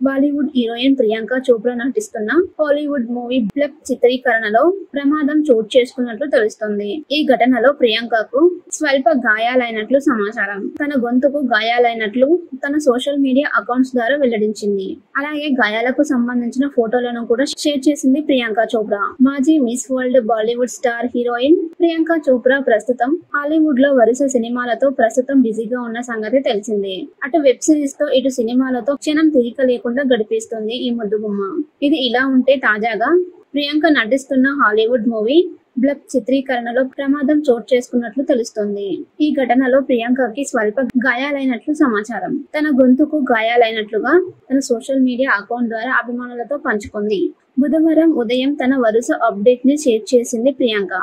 Bollywood heroine Priyanka Chopra నటిస్తున్న Hollywood movie బ్లప్ చిత్రీకరణలో ప్రమాదం చోటు చేసుకున్నట్లు తెలుస్తోంది. ఈ ఘటనలో ప్రియాంకకు స్వల్ప గాయాలైనట్లు సమాచారం. తన గొంతుకు గాయాలైనట్లు తన సోషల్ మీడియా అకౌంట్స్ ద్వారా వెల్లడించింది. అలాగే గాయాలకు సంబంధించిన ఫోటోలను కూడా షేర్ చేసింది ప్రియాంక చోప్రా. మాజీ miss world Bollywood star heroine Priyanka Chopra ప్రస్తుతం హాలీవుడ్ లో వరుస సినిమాలతో ప్రస్తుతం బిజీగా ఉన్న సంగతి తెలిసిందే. అటు వెబ్ సిరీస్ తో ఇటు సినిమాలతో క్షణం తీరిక లేకుండా గడిపేస్తుంది ఈ ముద్దుగుమ్మ. ఇది ఇలా ఉంటే తాజాగా ప్రియాంక నటిస్తున్న హాలీవుడ్ మూవీ బ్లప్ చిత్రీకరణలో ప్రమాదం చోటు చేసుకున్నట్లు తెలుస్తోంది. ఈ ఘటనలో ప్రియాంకకి స్వల్ప గాయాలైనట్లు సమాచారం. తన గొంతుకు గాయాలైనట్లుగా తన సోషల్ మీడియా అకౌంట్ ద్వారా అభిమానులతో పంచుకుంది. బుధవారం ఉదయం తన వరుస అప్డేట్ ని షేర్ చేసింది ప్రియాంక.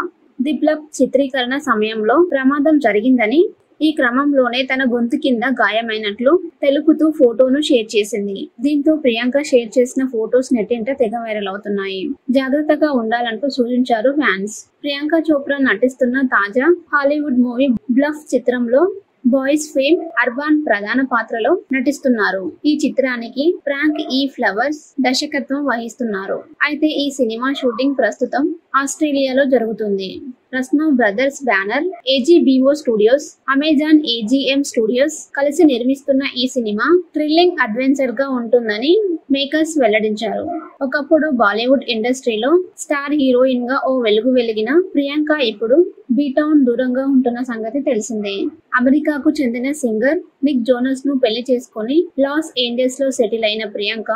ది బ్లప్ చిత్రీకరణ సమయంలో ప్రమాదం జరిగిందని, ఈ క్రమంలోనే తన గొంతు కింద గాయమైనట్లు తెలుపుతూ ఫోటోను షేర్ చేసింది. దీంతో ప్రియాంక షేర్ చేసిన ఫోటోస్ నెట్టింట తెగ వైరల్ అవుతున్నాయి. జాగ్రత్తగా ఉండాలంటూ సూచించారు ఫ్యాన్స్. ప్రియాంక చోప్రా నటిస్తున్న తాజా హాలీవుడ్ మూవీ బ్లఫ్ చిత్రంలో బాయ్స్ ఫేమ్ అర్బాన్ ప్రధాన పాత్రలో నటిస్తున్నారు. ఈ చిత్రానికి ఫ్రాంక్ ఈ ఫ్లవర్స్ దర్శకత్వం వహిస్తున్నారు. అయితే ఈ సినిమా షూటింగ్ ప్రస్తుతం ఆస్ట్రేలియాలో జరుగుతుంది. Russo brothers banner, AGBO studios, Amazon MGM studios కలిసి నిర్మిస్తున్న ఈ సినిమా థ్రిల్లింగ్ అడ్వెంచర్ గా ఉంటుందని మేకర్స్ వెల్లడించారు. ఒకప్పుడు బాలీవుడ్ ఇండస్ట్రీలో స్టార్ హీరోయిన్ గా ఓ వెలుగు వెలిగిన ప్రియాంక ఇప్పుడు బీటౌన్ దూరంగా ఉంటున్న సంగతి తెలిసిందే. అమెరికాకు చెందిన సింగర్ నిక్ జోనస్ ను పెళ్లి చేసుకుని లాస్ ఏంజల్స్ లో సెటిల్ అయిన ప్రియాంక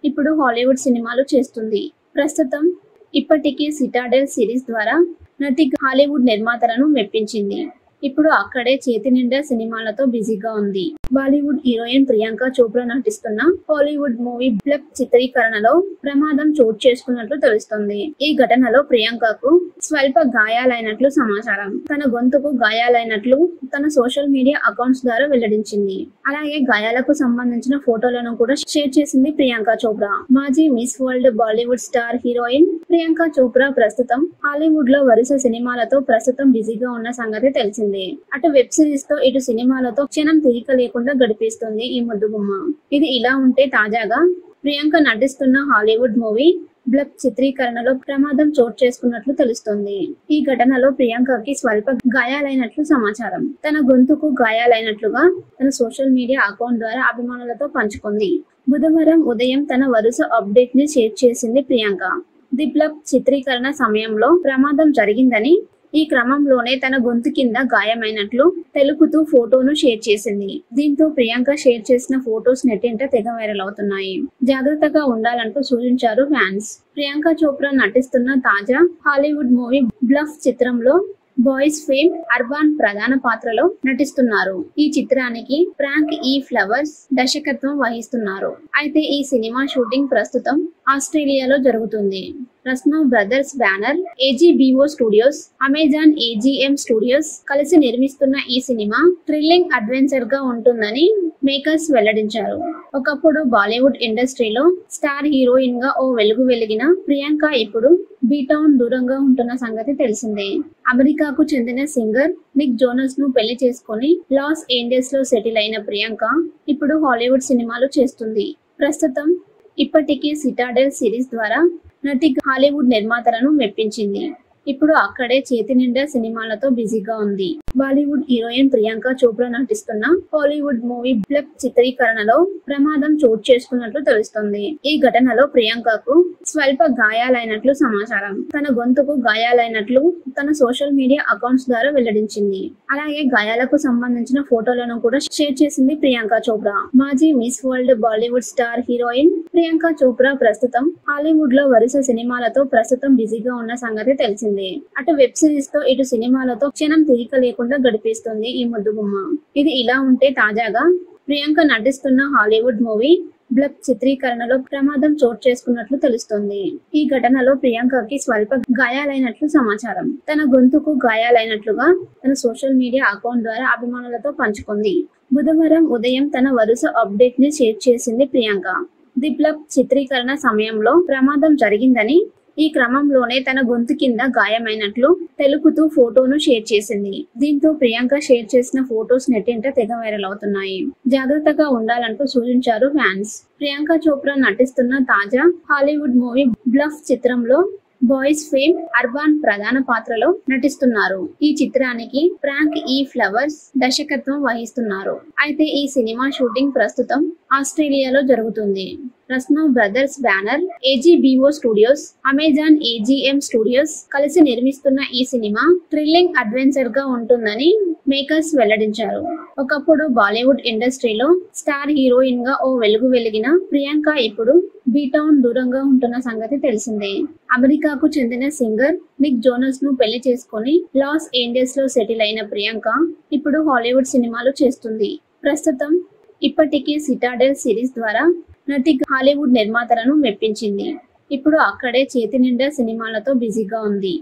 ఇప్పుడు హాలీవుడ్ సినిమాలు చేస్తుంది. ప్రస్తుతం ఇప్పటికే సిటాడెల్ సిరీస్ ద్వారా నటిగా హాలీవుడ్ నిర్మాతలను మెప్పించింది. ఇప్పుడు అక్కడే చేతి నిండా సినిమాలతో బిజీగా ఉంది. బాలీవుడ్ హీరోయిన్ ప్రియాంక చోప్రా నటిస్తున్న హాలీవుడ్ మూవీ బ్లప్ చిత్రీకరణలో ప్రమాదం చోటు చేసుకున్నట్లు తెలుస్తోంది. ఈ ఘటనలో ప్రియాంకకు స్వల్ప గాయాలైనట్లు సమాచారం. తన గొంతుకు గాయాలైనట్లు తన సోషల్ మీడియా అకౌంట్స్ ద్వారా వెల్లడించింది. అలాగే గాయాలకు సంబంధించిన ఫోటోలను కూడా షేర్ చేసింది ప్రియాంక చోప్రా. మాజీ miss world Bollywood star heroine Priyanka Chopra ప్రస్తుతం హాలీవుడ్ లో వరుస సినిమాలతో ప్రస్తుతం బిజీగా ఉన్న సంగతి తెలిసిందే. అటు వెబ్ సిరీస్ తో ఇటు సినిమాలతో క్షణం తీరిక లేకుండా గడిపేస్తుంది ఈ ముద్దుగుమ్మ. ఇది ఇలా ఉంటే తాజాగా ప్రియాంక నటిస్తున్న హాలీవుడ్ మూవీ బ్లప్ చిత్రీకరణలో ప్రమాదం చోటు చేసుకున్నట్లు తెలుస్తోంది. ఈ ఘటనలో ప్రియాంకకి స్వల్ప గాయాలైనట్లు సమాచారం. తన గొంతుకు గాయాలైనట్లుగా తన సోషల్ మీడియా అకౌంట్ ద్వారా అభిమానులతో పంచుకుంది. బుధవారం ఉదయం తన వరుస అప్డేట్ ని షేర్ చేసింది ప్రియాంక. ది బ్లప్ చిత్రీకరణ సమయంలో ప్రమాదం జరిగిందని, ఈ క్రమంలోనే తన గొంతు కింద గాయమైనట్లు తెలుపుతూ ఫోటోను షేర్ చేసింది. దీంతో ప్రియాంక షేర్ చేసిన ఫోటోస్ నెట్టింట తెగ వైరల్ అవుతున్నాయి. జాగ్రత్తగా ఉండాలంటూ సూచించారు ఫ్యాన్స్. ప్రియాంక చోప్రా నటిస్తున్న తాజా హాలీవుడ్ మూవీ బ్లఫ్ చిత్రంలో బాయ్స్ ఫేమ్ అర్బాన్ ప్రధాన పాత్రలో నటిస్తున్నారు. ఈ చిత్రానికి ఫ్రాంక్ ఈ ఫ్లవర్స్ దర్శకత్వం వహిస్తున్నారు. అయితే ఈ సినిమా షూటింగ్ ప్రస్తుతం ఆస్ట్రేలియాలో జరుగుతుంది. Russo brothers banner, AGBO studios, Amazon MGM studios కలిసి నిర్మిస్తున్న ఈ సినిమా థ్రిల్లింగ్ అడ్వెంచర్ గా ఉంటుందని మేకర్స్ వెల్లడించారు. ఒకప్పుడు బాలీవుడ్ ఇండస్ట్రీలో స్టార్ హీరోయిన్ గా ఓ వెలుగు వెలిగిన ప్రియాంక ఇప్పుడు బీటౌన్ దూరంగా ఉంటున్న సంగతి తెలిసిందే. అమెరికాకు చెందిన సింగర్ నిక్ జోనస్ ను పెళ్లి చేసుకుని లాస్ ఏంజల్స్ లో సెటిల్ అయిన ప్రియాంక ఇప్పుడు హాలీవుడ్ సినిమాలు చేస్తుంది. ప్రస్తుతం ఇప్పటికే సిటాడెల్ సిరీస్ ద్వారా నటిగా హాలీవుడ్ నిర్మాతలను మెప్పించింది. ఇప్పుడు అక్కడే చేతి నిండా సినిమాలతో బిజీగా ఉంది. బాలీవుడ్ హీరోయిన్ ప్రియాంక చోప్రా నటిస్తున్న హాలీవుడ్ మూవీ బ్లప్ చిత్రీకరణలో ప్రమాదం చోటు చేసుకున్నట్లు తెలుస్తోంది. ఈ ఘటనలో ప్రియాంకకు స్వల్ప గాయాలైనట్లు సమాచారం. తన గొంతుకు గాయాలైనట్లు తన సోషల్ మీడియా అకౌంట్స్ ద్వారా వెల్లడించింది. అలాగే గాయాలకు సంబంధించిన ఫోటోలను కూడా షేర్ చేసింది ప్రియాంక చోప్రా. మాజీ miss world Bollywood star heroine Priyanka Chopra ప్రస్తుతం హాలీవుడ్ లో వరుస సినిమాలతో ప్రస్తుతం బిజీగా ఉన్న సంగతి తెలిసిందే. అటు వెబ్ సిరీస్ తో ఇటు సినిమాలతో క్షణం తీరిక లేకుండా గడిపేస్తుంది ఈ ముద్దుగుమ్మ. ఇది ఇలా ఉంటే తాజాగా ప్రియాంక నటిస్తున్న హాలీవుడ్ మూవీ బ్లప్ చిత్రీకరణలో ప్రమాదం చోటు చేసుకున్నట్లు తెలుస్తోంది. ఈ ఘటనలో ప్రియాంకకి స్వల్ప గాయాలైనట్లు సమాచారం. తన గొంతుకు గాయాలైనట్లుగా తన సోషల్ మీడియా అకౌంట్ ద్వారా అభిమానులతో పంచుకుంది. బుధవారం ఉదయం తన వరుస అప్డేట్ ని షేర్ చేసింది ప్రియాంక. ది బ్లప్ చిత్రీకరణ సమయంలో ప్రమాదం జరిగిందని, ఈ క్రమంలోనే తన గొంతు కింద గాయమైనట్లు తెలుపుతూ ఫోటోను షేర్ చేసింది. దీంతో ప్రియాంక షేర్ చేసిన ఫోటోస్ నెట్టింట తెగ వైరల్ అవుతున్నాయి. జాగ్రత్తగా ఉండాలంటూ సూచించారు ఫ్యాన్స్. ప్రియాంక చోప్రా నటిస్తున్న తాజా హాలీవుడ్ మూవీ బ్లఫ్ చిత్రంలో బాయ్స్ ఫేమ్ అర్బాన్ ప్రధాన పాత్రలో నటిస్తున్నారు. ఈ చిత్రానికి ఫ్రాంక్ ఈ ఫ్లవర్స్ దర్శకత్వం వహిస్తున్నారు. అయితే ఈ సినిమా షూటింగ్ ప్రస్తుతం ఆస్ట్రేలియాలో జరుగుతుంది. Russo brothers banner, AGBO studios, Amazon MGM studios కలిసి నిర్మిస్తున్న ఈ సినిమా థ్రిల్లింగ్ అడ్వెంచర్ గా ఉంటుందని మేకర్స్ వెల్లడించారు. ఒకప్పుడు బాలీవుడ్ ఇండస్ట్రీలో స్టార్ హీరోయిన్ గా ఓ వెలుగు వెలిగిన ప్రియాంక ఇప్పుడు బీటౌన్ దూరంగా ఉంటున్న సంగతి తెలిసిందే. అమెరికాకు చెందిన సింగర్ నిక్ జోనస్ ను పెళ్లి చేసుకుని లాస్ ఏంజల్స్ లో సెటిల్ అయిన ప్రియాంక ఇప్పుడు హాలీవుడ్ సినిమాలు చేస్తుంది. ప్రస్తుతం ఇప్పటికే సిటాడెల్ సిరీస్ ద్వారా నటి హాలీవుడ్ నిర్మాతలను మెప్పించింది. ఇప్పుడు అక్కడే చేతి నిండా సినిమాలతో బిజీగా ఉంది.